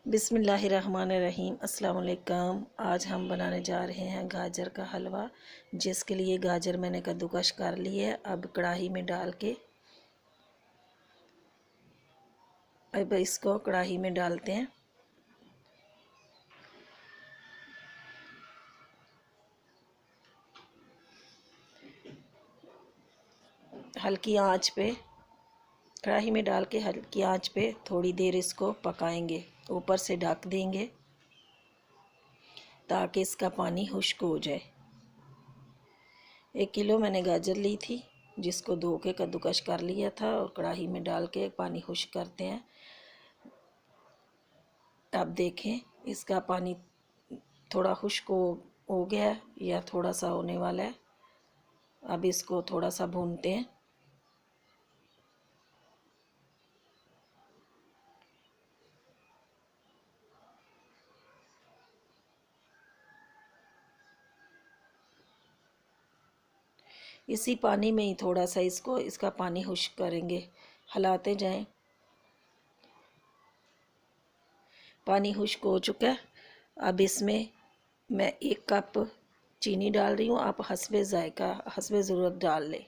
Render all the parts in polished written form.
बिस्मिल्लाहिर्रहमानिर्रहीम। अस्सलाम वालेकुम। आज हम बनाने जा रहे हैं गाजर का हलवा, जिसके लिए गाजर मैंने कद्दूकस कर ली है। अब कढ़ाई में डाल के इसको कढ़ाई में डालते हैं। हल्की आंच पे कढ़ाई में डाल के हल्की आंच पे थोड़ी देर इसको पकाएंगे। ऊपर से ढक देंगे ताकि इसका पानी खुश्क हो जाए। 1 किलो मैंने गाजर ली थी, जिसको धो के कद्दूकस कर लिया था और कढ़ाई में डाल के पानी खुश्क करते हैं। अब देखें इसका पानी थोड़ा खुश्क हो गया या थोड़ा सा होने वाला है। अब इसको थोड़ा सा भूनते हैं। इसी पानी में ही थोड़ा सा इसका पानी खुश्क करेंगे, हिलाते जाएं। पानी खुश्क हो चुका है। अब इसमें मैं 1 कप चीनी डाल रही हूँ। आप हस्बे जायका हस्बे ज़रूरत डाल लें।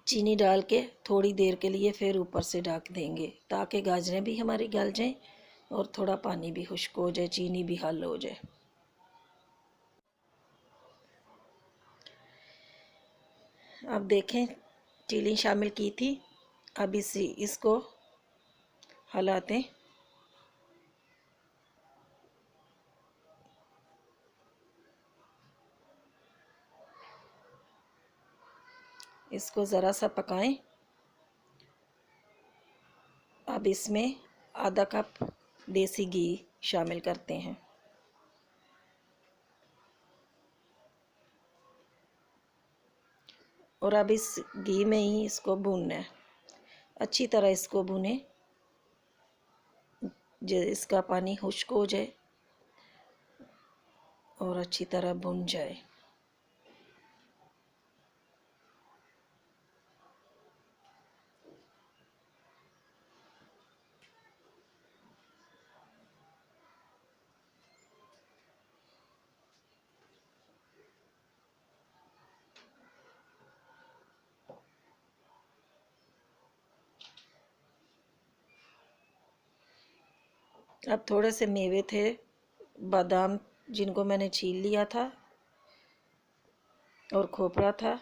चीनी डाल के थोड़ी देर के लिए फिर ऊपर से ढक देंगे ताकि गाजरें भी हमारी गल जाएं और थोड़ा पानी भी खुश्क हो जाए, चीनी भी हल हो जाए। अब देखें चीनी शामिल की थी। अब इसको हिलाते हैं। इसको ज़रा सा पकाएं। अब इसमें आधा कप देसी घी शामिल करते हैं। और अब इस घी में ही इसको भूनना है। अच्छी तरह इसको भूनें, जो इसका पानी खुश्क हो जाए और अच्छी तरह भुन जाए। अब थोड़े से मेवे थे, बादाम, जिनको मैंने छील लिया था, और खोपरा था,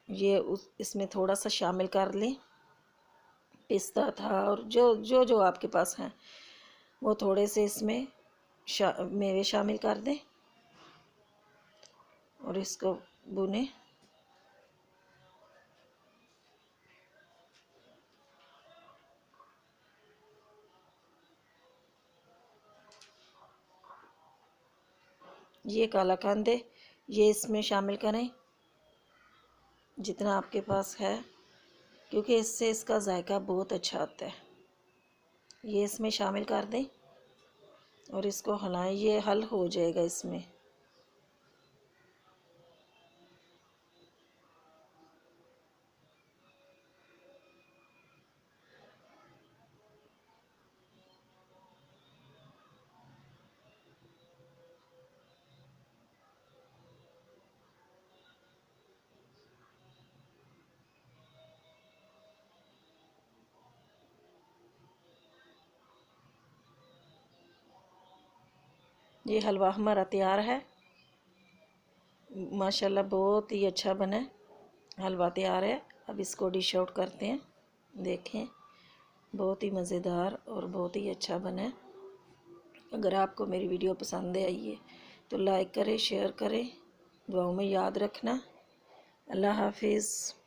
ये इसमें थोड़ा सा शामिल कर लें। पिस्ता था, और जो आपके पास हैं वो थोड़े से इसमें मेवे शामिल कर दें और इसको भुनें। ये काला कंद है, ये इसमें शामिल करें जितना आपके पास है, क्योंकि इससे इसका जायका बहुत अच्छा आता है। ये इसमें शामिल कर दें और इसको हिलाएं। ये हल हो जाएगा इसमें। ये हलवा हमारा तैयार है। माशाल्लाह बहुत ही अच्छा बना है। हलवा तैयार है। अब इसको डिश आउट करते हैं। देखें बहुत ही मज़ेदार और बहुत ही अच्छा बना है। अगर आपको मेरी वीडियो पसंद आई है तो लाइक करें, शेयर करें, दुआओं में याद रखना। अल्लाह हाफिज़।